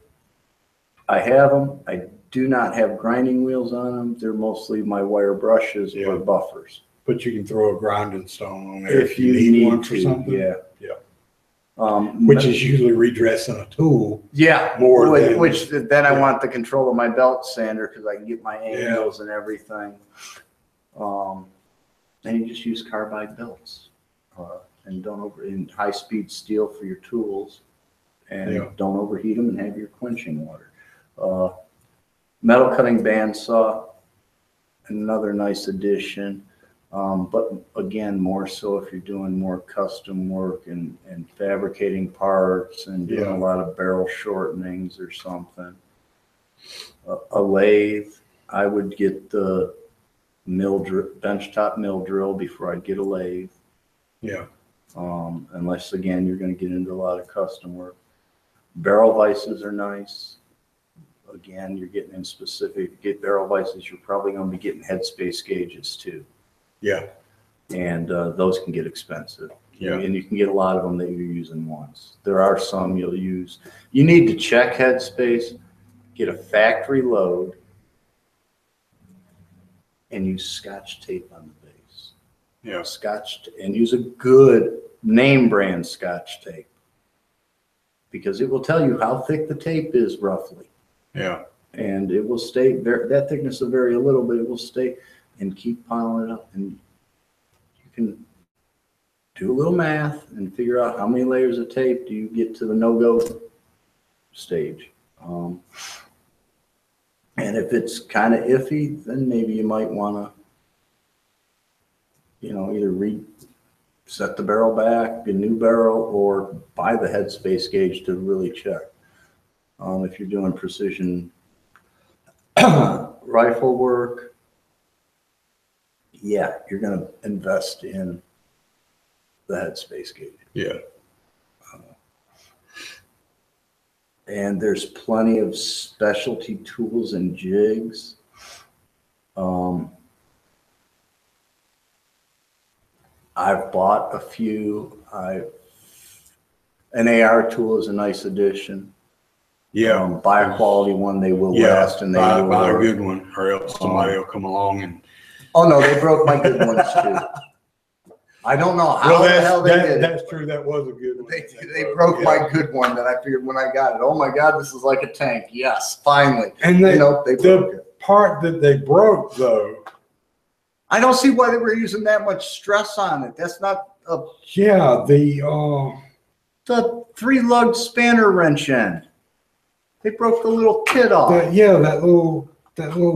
B: I have them. I do not have grinding wheels on them. They're mostly my wire brushes or buffers.
A: But you can throw a grinding stone on there
B: if you need one for
A: something.
B: Yeah.
A: Which is usually redressing a tool.
B: Yeah.
A: More
B: which then I want the control of my belt sander because I can get my angles and everything. And you just use carbide belts, and in high speed steel for your tools, and don't overheat them, and have your quenching water. Metal cutting bandsaw, another nice addition. But again, more so if you're doing more custom work and fabricating parts and doing a lot of barrel shortenings or something. A lathe, I would get the benchtop mill drill before I'd get a lathe. Yeah. Unless again you're going to get into a lot of custom work. Barrel vices are nice. Again, you're getting in specific. Get barrel vices, you're probably going to be getting headspace gauges too. Yeah. And those can get expensive. Yeah. And you can get a lot of them that you're using once. There are some you'll use. You need to check headspace, get a factory load, and use Scotch tape on the base. Yeah. And use a good name brand Scotch tape because it will tell you how thick the tape is roughly. Yeah. And it will stay, that thickness will vary a little, but it will stay. And keep piling it up, and you can do a little math and figure out how many layers of tape do you get to the no-go stage. And if it's kind of iffy, then maybe you might want to, either reset the barrel back, get a new barrel, or buy the headspace gauge to really check. If you're doing precision rifle work, you're going to invest in the headspace gauge. Yeah. And there's plenty of specialty tools and jigs. I've bought a few. An AR tool is a nice addition. Yeah. Buy a quality one. They will last, and they will
A: buy a good one, or else somebody will come along and.
B: Oh no, they broke my good ones too. I don't know how the hell they did.
A: That's true. That was a good one.
B: They broke my good one that I figured when I got it. Oh my God, this is like a tank. Yes, finally.
A: And they broke it. part that they broke, though.
B: I don't see why they were using that much stress on it. That's not a.
A: Yeah, the
B: 3-lug spanner wrench end. They broke the little tit off.
A: that little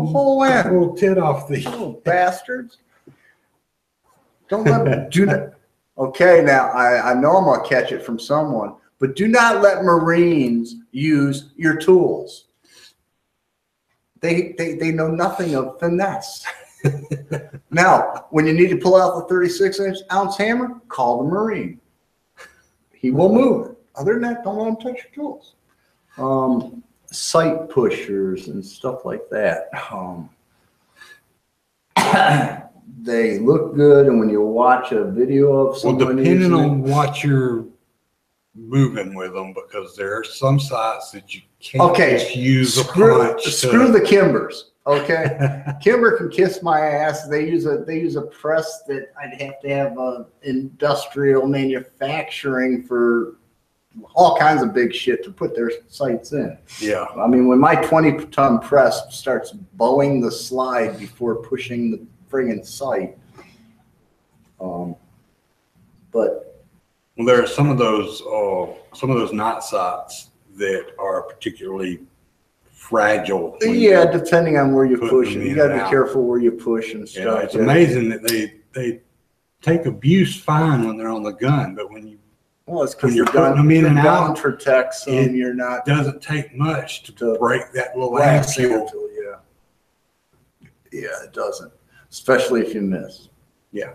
B: whole end.
A: that little tit off the
B: Little bastards. Don't let them do that. Okay, now I know I'm gonna catch it from someone, but do not let Marines use your tools. They know nothing of finesse. Now, when you need to pull out the 36-ounce hammer, call the Marine. He will move it. Other than that, don't let him touch your tools. Sight pushers and stuff like that. They look good, and when you watch a video of someone,
A: depending on what you're moving with them, because there are some sites that you can't just use a punch.
B: Screw the Kimbers. Okay, Kimber can kiss my ass. They use a press that I'd have to have industrial manufacturing for all kinds of big shit to put their sights in.
A: Yeah,
B: I mean, when my 20-ton press starts bowing the slide before pushing the friggin' sight, but
A: well, there are some of those knot sights that are particularly fragile.
B: Yeah, depending on where you push it, you got to be careful where you push and stuff.
A: Yeah, it's amazing that they take abuse fine when they're on the gun, but when
B: it's because
A: you're putting them in and out,
B: protects them. You're not.
A: Doesn't take much to break that little axial.
B: Yeah, it doesn't, especially if you miss.
A: Yeah.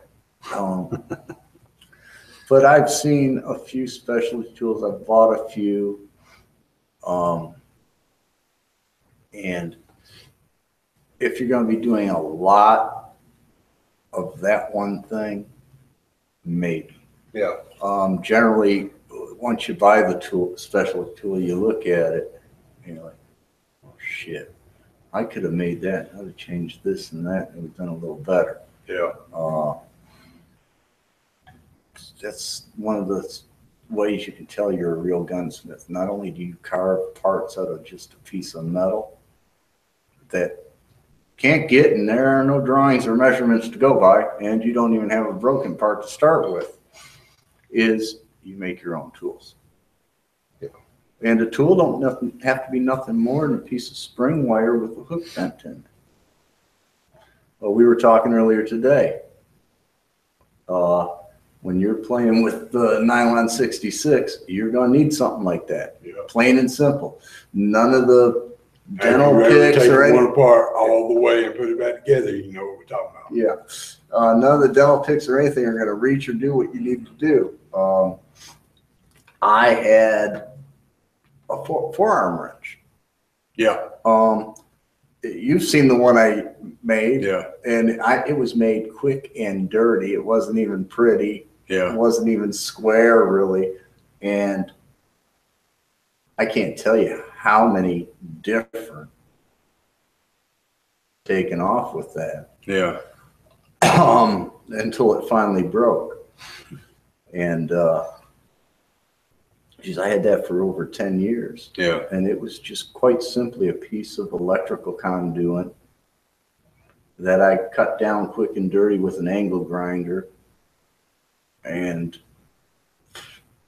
B: But I've seen a few specialty tools. I've bought a few. And if you're going to be doing a lot of that one thing, maybe.
A: Yeah.
B: Generally, once you buy the tool, specialty tool, you look at it and you're like, oh shit, I could have made that. I would have changed this and that and we've done a little better.
A: Yeah.
B: That's one of the ways you can tell you're a real gunsmith. Not only do you carve parts out of just a piece of metal that can't get, and there are no drawings or measurements to go by, and you don't even have a broken part to start with, is you make your own tools. Yeah. And a tool don't have to be nothing more than a piece of spring wire with a hook bent in it. Well, we were talking earlier today. When you're playing with the nylon 66, you're going to need something like that. Yeah. Plain and simple. None of the dental picks or anything.
A: One apart all the way and put it back together. You know what we're talking about.
B: Yeah. None of the dental picks or anything are going to reach or do what you need to do. I had a forearm wrench.
A: Yeah.
B: You've seen the one I made.
A: Yeah.
B: And it was made quick and dirty. It wasn't even pretty.
A: Yeah.
B: It wasn't even square, really. And I can't tell you how many different taken off with that.
A: Yeah.
B: Until it finally broke. And geez, I had that for over 10 years.
A: Yeah.
B: And it was just quite simply a piece of electrical conduit that I cut down quick and dirty with an angle grinder. And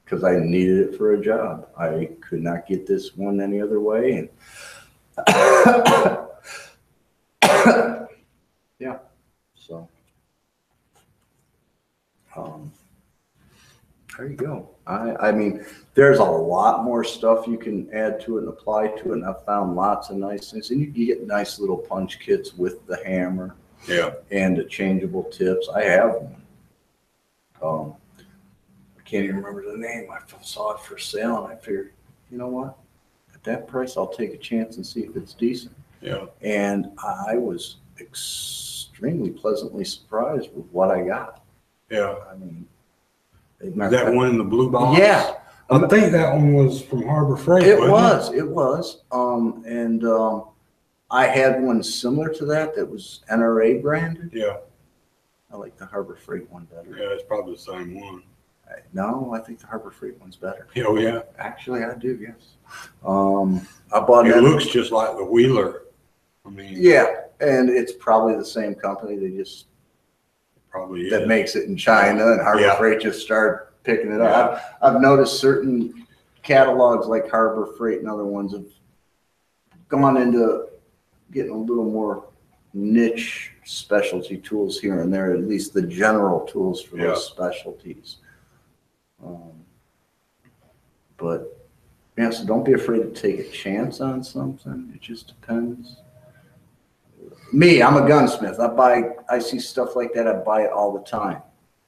B: because I needed it for a job, I could not get this one any other way. And yeah, so there you go. I mean, there's a lot more stuff you can add to it and apply to it, and I've found lots of nice things. And you can get nice little punch kits with the hammer.
A: Yeah.
B: And the changeable tips. I have one. I can't even remember the name. I saw it for sale, and I figured, you know what? At that price, I'll take a chance and see if it's decent.
A: Yeah.
B: And I was extremely pleasantly surprised with what I got.
A: Yeah.
B: I mean,
A: that one in the blue box?
B: Yeah.
A: I think that one was from Harbor Freight.
B: It was. I had one similar to that was NRA branded.
A: Yeah. I
B: like the Harbor Freight one better.
A: Yeah, it's probably the same one.
B: No, I think the Harbor Freight one's better.
A: Oh, yeah?
B: Actually, I do, yes. I bought
A: it. It looks just like the Wheeler. I mean,
B: Yeah, and it's probably the same company. They just
A: probably
B: that
A: is.
B: makes it in China, and Harbor
A: Yeah.
B: Freight just started picking it up. I've noticed certain catalogs like Harbor Freight and other ones have gone into getting a little more niche specialty tools here and there, at least the general tools for those specialties. But yeah, so don't be afraid to take a chance on something. It just depends. Me, I'm a gunsmith. I see stuff like that. I buy it all the time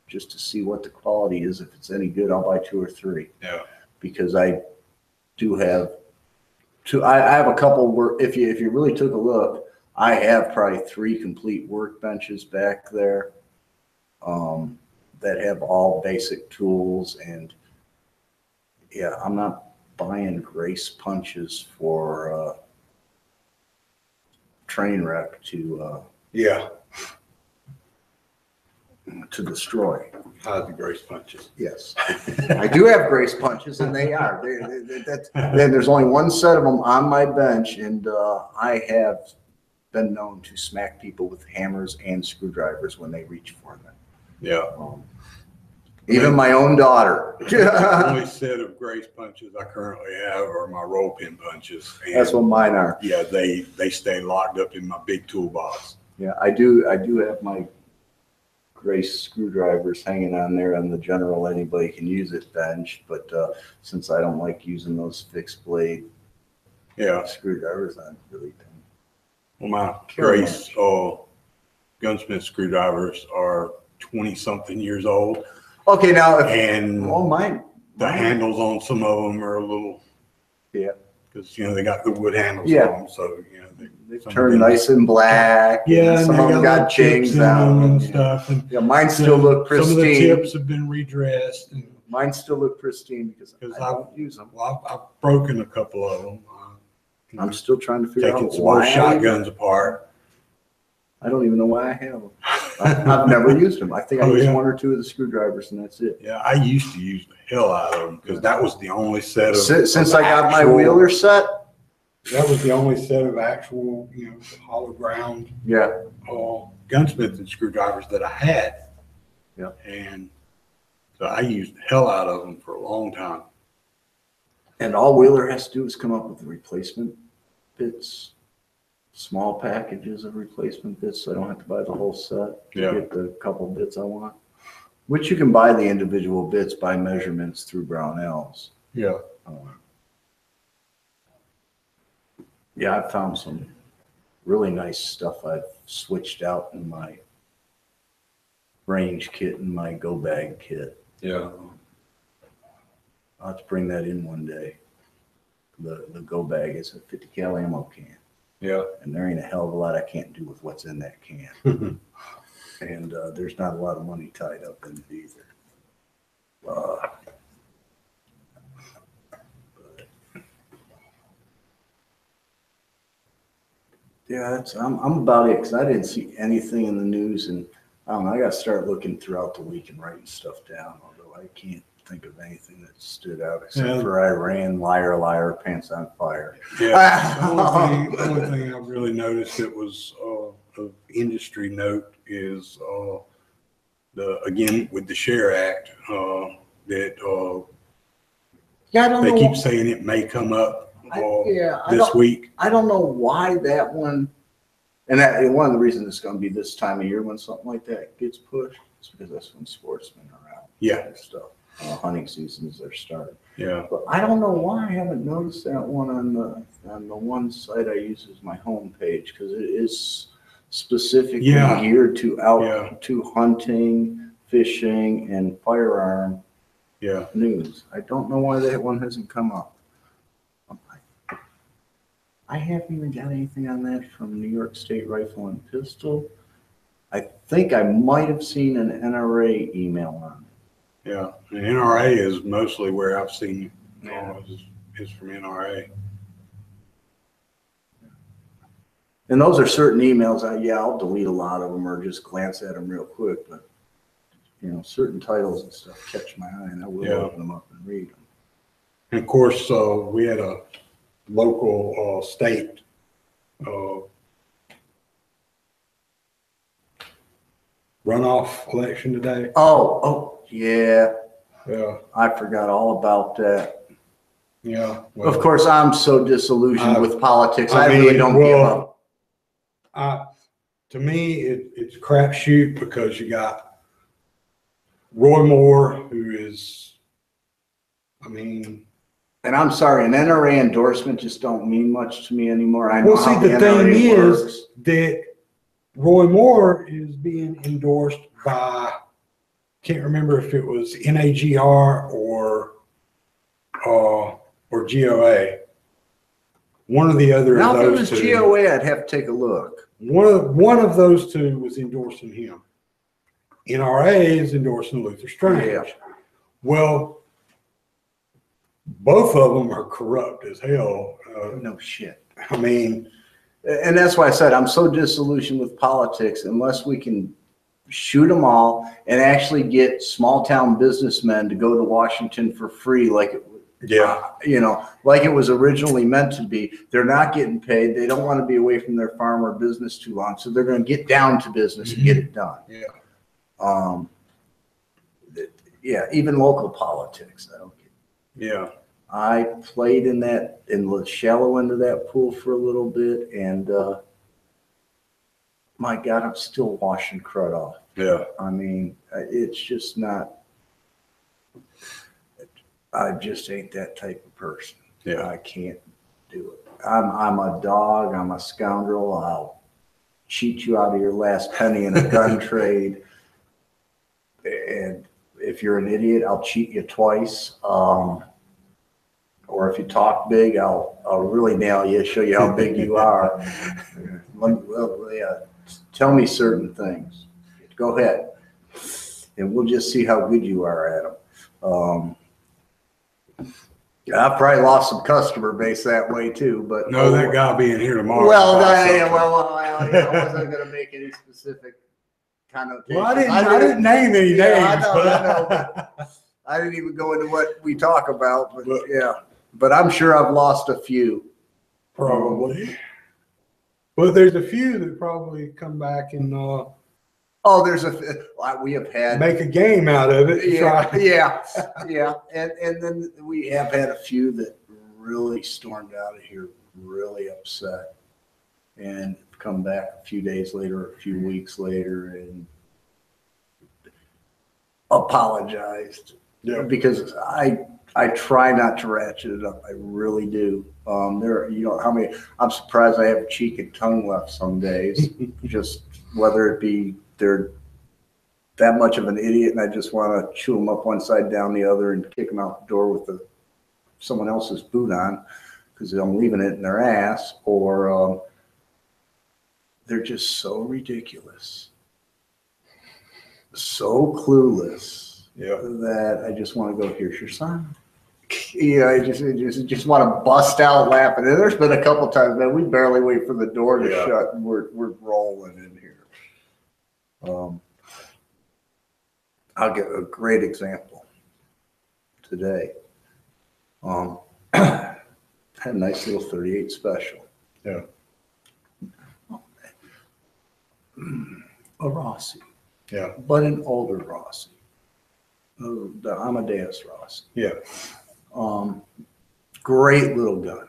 B: just to see what the quality is. If it's any good, I'll buy 2 or 3.
A: Yeah.
B: Because I do have I have a couple work. If you really took a look, I have probably 3 complete workbenches back there that have all basic tools. And yeah, I'm not buying grace punches for train wreck to destroy.
A: Hide the grace punches.
B: Yes, I do have grace punches, and they are. Then there's only one set of them on my bench, and I have been known to smack people with hammers and screwdrivers when they reach for them.
A: Yeah.
B: Even my own daughter.
A: The only set of grace punches I currently have are my roll pin punches. And
B: that's what mine are.
A: Yeah, they stay locked up in my big toolbox.
B: Yeah, I do have my grace screwdrivers hanging on there on the general anybody can use it bench, but since I don't like using those fixed blade screwdrivers, I really don't.
A: Well, my grace gunsmith screwdrivers are 20-something years old.
B: Okay, now
A: mine. The handles on some of them are a little because they got the wood handles on them, so
B: they turn nice and black.
A: Yeah,
B: and some of them got chings on them
A: and stuff. And
B: mine still look pristine.
A: Some of the tips have been redressed. And
B: mine still look pristine because I don't use them.
A: Well, I've broken a couple of them.
B: I'm still trying to figure out
A: taking some old shotguns apart.
B: I don't even know why I have them. I've never used them. I think I used 1 or 2 of the screwdrivers, and that's it.
A: Yeah, I used to use the hell out of them because that was the only set of.
B: Since I got my wheeler set.
A: That was the only set of actual, hollow ground. Gunsmith and screwdrivers that I had.
B: Yeah.
A: And so I used the hell out of them for a long time.
B: And all Wheeler has to do is come up with the replacement bits, small packages of replacement bits, so I don't have to buy the whole set to get the couple bits I want. Which you can buy the individual bits by measurements through Brownells.
A: Yeah.
B: Yeah, I've found some really nice stuff I've switched out in my range kit and my go bag kit.
A: Yeah.
B: I'll have to bring that in one day. The go bag is a 50 cal ammo can.
A: Yeah.
B: And there ain't a hell of a lot I can't do with what's in that can. And there's not a lot of money tied up in it either. Yeah, I'm about it because I didn't see anything in the news, and I got to start looking throughout the week and writing stuff down. Although I can't think of anything that stood out except for Iran, liar, liar, pants on fire.
A: Yeah, the only thing I've really noticed that was of industry note is again with the SHARE Act that they keep saying it may come up this week.
B: I don't know why that one, and one of the reasons it's going to be this time of year when something like that gets pushed is because that's when sportsmen are out.
A: Yeah.
B: Stuff. Hunting seasons are starting.
A: Yeah.
B: But I don't know why I haven't noticed that one on the one site I use as my home page, because it is specifically geared to hunting, fishing, and firearm news. I don't know why that one hasn't come up. I haven't even got anything on that from New York State Rifle and Pistol. I think I might have seen an NRA email on it.
A: Yeah, the NRA is mostly where I've seen is from NRA.
B: And those are certain emails. I'll delete a lot of them or just glance at them real quick. But certain titles and stuff catch my eye, and I will open them up and read them.
A: And of course, we had a local state runoff election today?
B: Oh, yeah.
A: Yeah.
B: I forgot all about that.
A: Yeah.
B: Well, of course, I'm so disillusioned with politics. I
A: mean,
B: really don't give up.
A: To me, it's a crapshoot because you got Roy Moore, who is, I mean.
B: And I'm sorry, an NRA endorsement just don't mean much to me anymore. I know how
A: the thing
B: NRA works.
A: is that Roy Moore is being endorsed by, can't remember if it was NAGR or GOA. One or the other
B: Now,
A: of those
B: if it was
A: two.
B: GOA, I'd have to take a look.
A: One of those two was endorsing him. NRA is endorsing Luther Strange.
B: Yeah.
A: Well, both of them are corrupt as hell.
B: No shit.
A: I mean,
B: and that's why I said I'm so disillusioned with politics. Unless we can shoot them all and actually get small town businessmen to go to Washington for free, like like it was originally meant to be. They're not getting paid. They don't want to be away from their farm or business too long, so they're going to get down to business and get it done. Yeah. Even local politics. I don't get.
A: Yeah.
B: I played in the shallow end of that pool for a little bit, and my God, I'm still washing crud off.
A: Yeah.
B: I mean, it's just not. I just ain't that type of person.
A: Yeah.
B: I can't do it. I'm a dog. I'm a scoundrel. I'll cheat you out of your last penny in a gun trade. And if you're an idiot, I'll cheat you twice. Or if you talk big, I'll really nail you, show you how big you are. Well, yeah, tell me certain things. Go ahead. And we'll just see how good you are at them. I've probably lost some customer base that way too, but
A: no, that guy being here tomorrow.
B: I wasn't going to make any specific connotation.
A: Well, I didn't name any names.
B: I know, but I didn't even go into what we talk about. But yeah, but I'm sure I've lost a few.
A: Probably. Well, there's a few that probably come back and.
B: We have had
A: make a game out of it.
B: Yeah. And then we have had a few that really stormed out of here, really upset, and come back a few days later, a few weeks later, and apologized.
A: Yeah.
B: Because I try not to ratchet it up. I really do. I'm surprised I have cheek and tongue left some days. Just whether it be they're that much of an idiot and I just want to chew them up one side down the other and kick them out the door with someone else's boot on because I'm leaving it in their ass, or they're just so ridiculous, so clueless that I just want to go, here's your sign. I just want to bust out laughing. And there's been a couple times, man, we barely wait for the door to shut and we're rolling in here. I'll give a great example today. I had a nice little 38 special.
A: Yeah.
B: A Rossi.
A: Yeah.
B: But an older Rossi. The Amadeus Rossi.
A: Yeah.
B: Great little gun.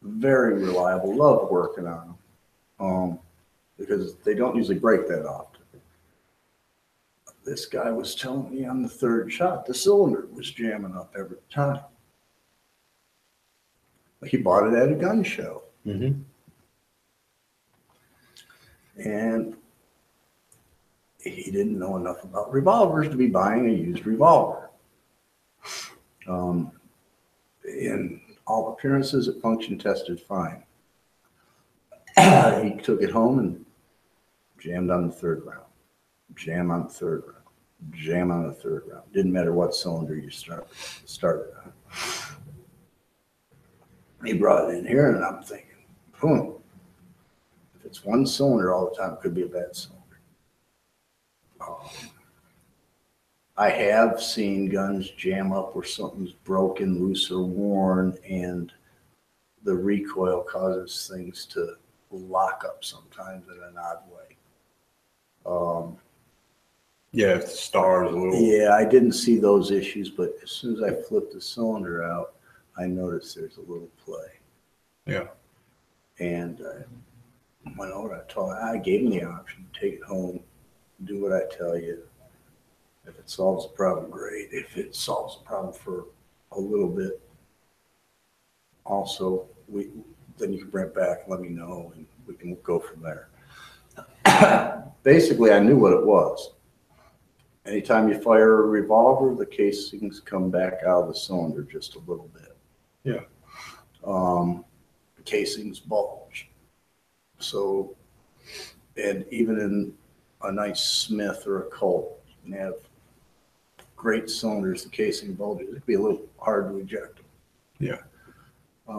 B: Very reliable. Love working on them. Because they don't usually break that often. This guy was telling me on the third shot, the cylinder was jamming up every time. He bought it at a gun show.
A: Mm-hmm.
B: And he didn't know enough about revolvers to be buying a used revolver. In all appearances, it function tested fine. He took it home and jammed on the third round. Jam on the third round. Jam on the third round. Didn't matter what cylinder you started on. He brought it in here, and I'm thinking, boom. If it's one cylinder all the time, it could be a bad cylinder. I have seen guns jam up where something's broken, loose, or worn, and the recoil causes things to lock up sometimes in an odd way.
A: Yeah, if the star is a little.
B: Yeah, I didn't see those issues, but as soon as I flipped the cylinder out, I noticed there's a little play.
A: Yeah.
B: And I went over, I gave him the option, take it home, do what I tell you. If it solves the problem, great. If it solves the problem for a little bit, also, then you can bring it back, let me know, and we can go from there. Basically, I knew what it was. Anytime you fire a revolver, the casings come back out of the cylinder just a little bit.
A: Yeah.
B: The casings bulge. So, and even in a nice Smith or a Colt, you can have great cylinders, the casing bulges. It could be a little hard to eject them.
A: Yeah.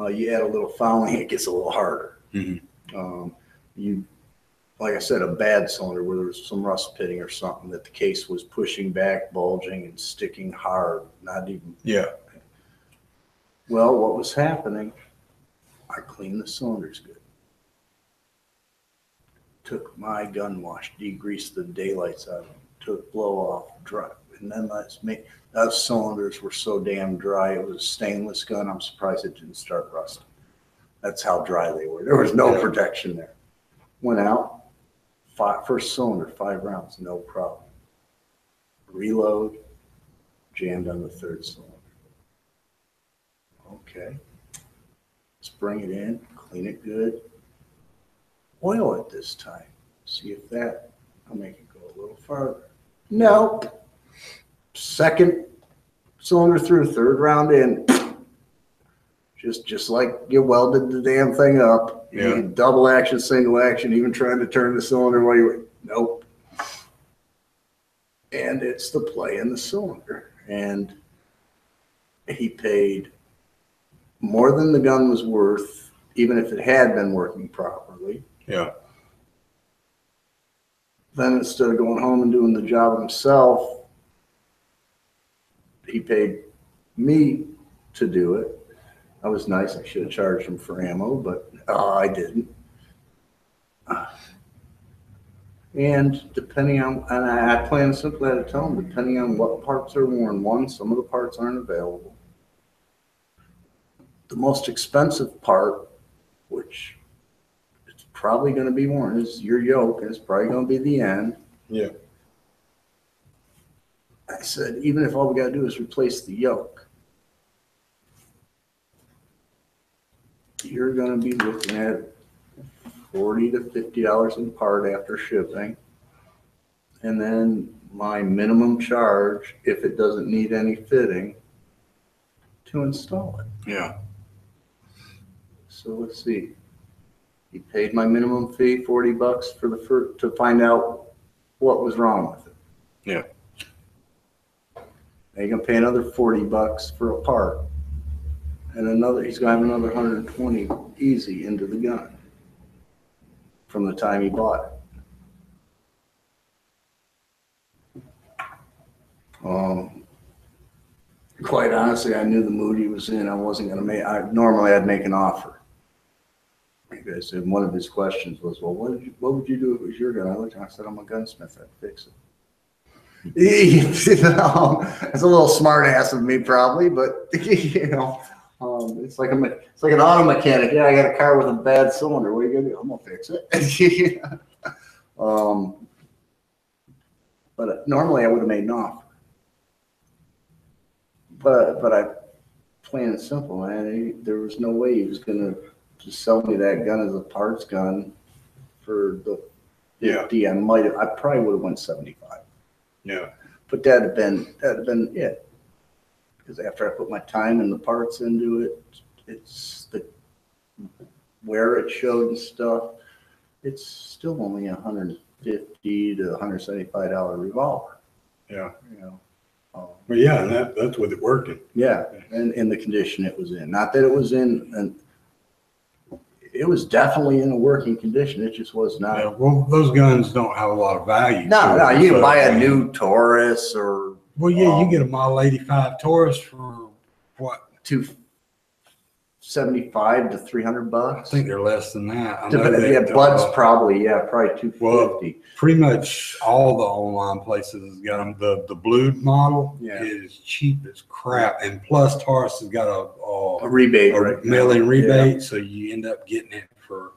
B: You add a little fouling, it gets a little harder.
A: Mm-hmm.
B: Like I said, a bad cylinder where there was some rust pitting or something that the case was pushing back, bulging, and sticking hard, not even.
A: Yeah.
B: Well, what was happening, I cleaned the cylinders good. Took my gun wash, degreased the daylights out of them, took blow off, dry. And then those cylinders were so damn dry. It was a stainless gun. I'm surprised it didn't start rusting. That's how dry they were. There was no protection there. Went out. First cylinder, 5 rounds, no problem. Reload, jammed on the third cylinder. Okay, let's bring it in, clean it good. Oil it this time. See if I'll make it go a little farther. Nope. Second cylinder through, third round in. Just like you welded the damn thing up.
A: Yeah.
B: You double action, single action, even trying to turn the cylinder while you were, nope. And it's the play in the cylinder. And he paid more than the gun was worth, even if it had been working properly.
A: Yeah.
B: Then instead of going home and doing the job himself, he paid me to do it. I was nice. I should have charged him for ammo, but I didn't. And depending on, and I plan simply to tell him, depending on what parts are worn, some of the parts aren't available. The most expensive part, which it's probably going to be worn, is your yoke, and it's probably going to be the end.
A: Yeah.
B: I said, even if all we got to do is replace the yoke, you're going to be looking at $40 to $50 in part after shipping. And then my minimum charge, if it doesn't need any fitting, to install it.
A: Yeah.
B: So let's see. He paid my minimum fee, $40 for to find out what was wrong with it.
A: Yeah.
B: Now you're going to pay another $40 for a part. And he's going to have another $120 easy into the gun from the time he bought it. Quite honestly, I knew the mood he was in. I wasn't going to normally I'd make an offer. Because one of his questions was, well, what would you do if it was your gun? I said, I'm a gunsmith. I'd fix it. It's a little smart ass of me probably, but it's like an auto mechanic. Yeah, I got a car with a bad cylinder. What are you gonna do? I'm gonna fix it. But normally I would have made an offer. But I plain and simple, man. There was no way he was gonna just sell me that gun as a parts gun for the 50. I probably would have went 75.
A: Yeah.
B: But that'd have been it. Because after I put my time and the parts into it, it's where it showed and stuff, it's still only $150 to $175 revolver.
A: Yeah.
B: Well,
A: yeah, and that's with it working.
B: Yeah, and in the condition it was in. Not that it was it was definitely in a working condition. It just was not.
A: Yeah, well, those guns don't have a lot of value.
B: No, you can buy a new Taurus or.
A: Well, yeah, you get a Model 85 Taurus for what?
B: $75 to $300.
A: I think they're less than that. I know that,
B: Yeah, Bud's probably $250.
A: well, pretty much all the online places has got them. The blue model is cheap as crap, and plus Taurus has got
B: a rebate,
A: a mailing rebate, so you end up getting it for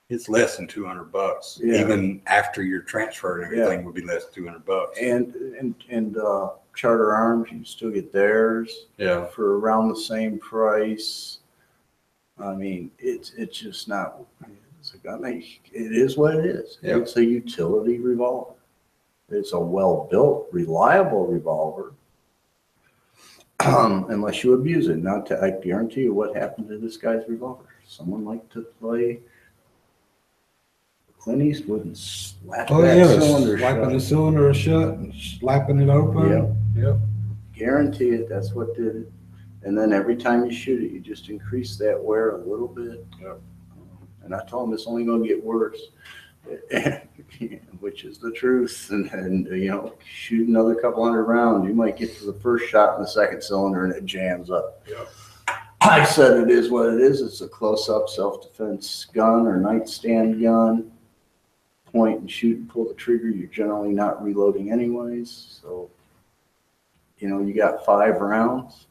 A: it's less than $200. Even after your transfer and everything would be less than $200.
B: And Charter Arms, you can still get theirs for around the same price. I mean, it's just not. It is what it is.
A: Yeah.
B: It's a utility revolver. It's a well-built, reliable revolver. Unless you abuse it. I guarantee you what happened to this guy's revolver. Someone liked to play Clint Eastwood and slap cylinder
A: slapping the cylinder shut and slapping it open. Yep.
B: Guarantee it. That's what did it. And then every time you shoot it, you just increase that wear a little bit.
A: Yep.
B: And I told him it's only going to get worse, which is the truth. And shoot another couple hundred rounds, you might get to the first shot in the second cylinder and it jams up.
A: Yep.
B: I said it is what it is. It's a close-up self-defense gun or nightstand gun. Point and shoot and pull the trigger. You're generally not reloading anyways. So, you got 5 rounds.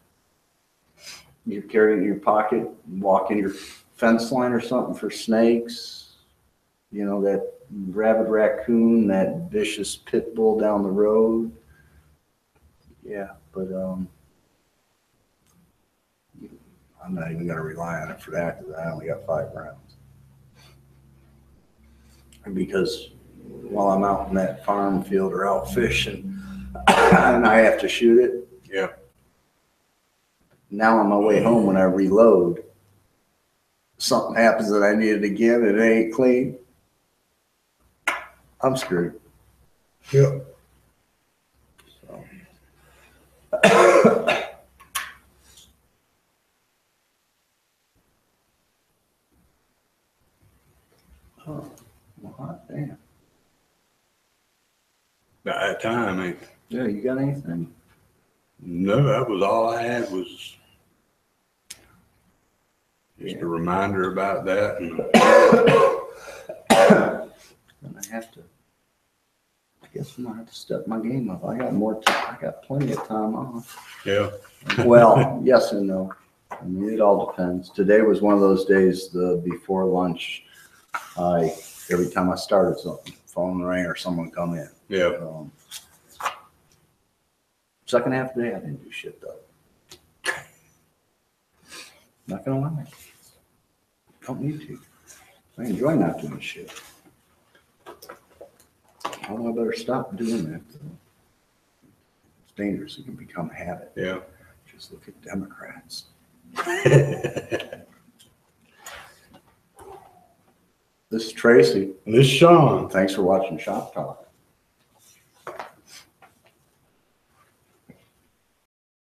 B: You carry it in your pocket, walk in your fence line or something for snakes. That rabid raccoon, that vicious pit bull down the road. Yeah, but I'm not even going to rely on it for that because I only got 5 rounds. Because while I'm out in that farm field or out fishing and I have to shoot it.
A: Yeah.
B: Now on my way home when I reload, something happens that I need it again and it ain't clean. I'm screwed.
A: Yep.
B: So. Oh, well, hot damn.
A: By that time,
B: Yeah, you got anything?
A: no, that was all I had was just a reminder about that. And
B: I guess I'm gonna have to step my game up. I got more time. I got plenty of time off.
A: yeah.
B: Well, yes and no. I mean, it all depends. Today was one of those days. Before lunch, every time I started something, phone rang or someone come in.
A: Yeah.
B: Second half of the day, I didn't do shit though. Not gonna lie. Don't need to. I enjoy not doing shit. I better stop doing that. It's dangerous. It can become a habit.
A: Yeah.
B: Just look at Democrats. This is Tracy.
A: This is Sean.
B: Thanks for watching Shop Talk.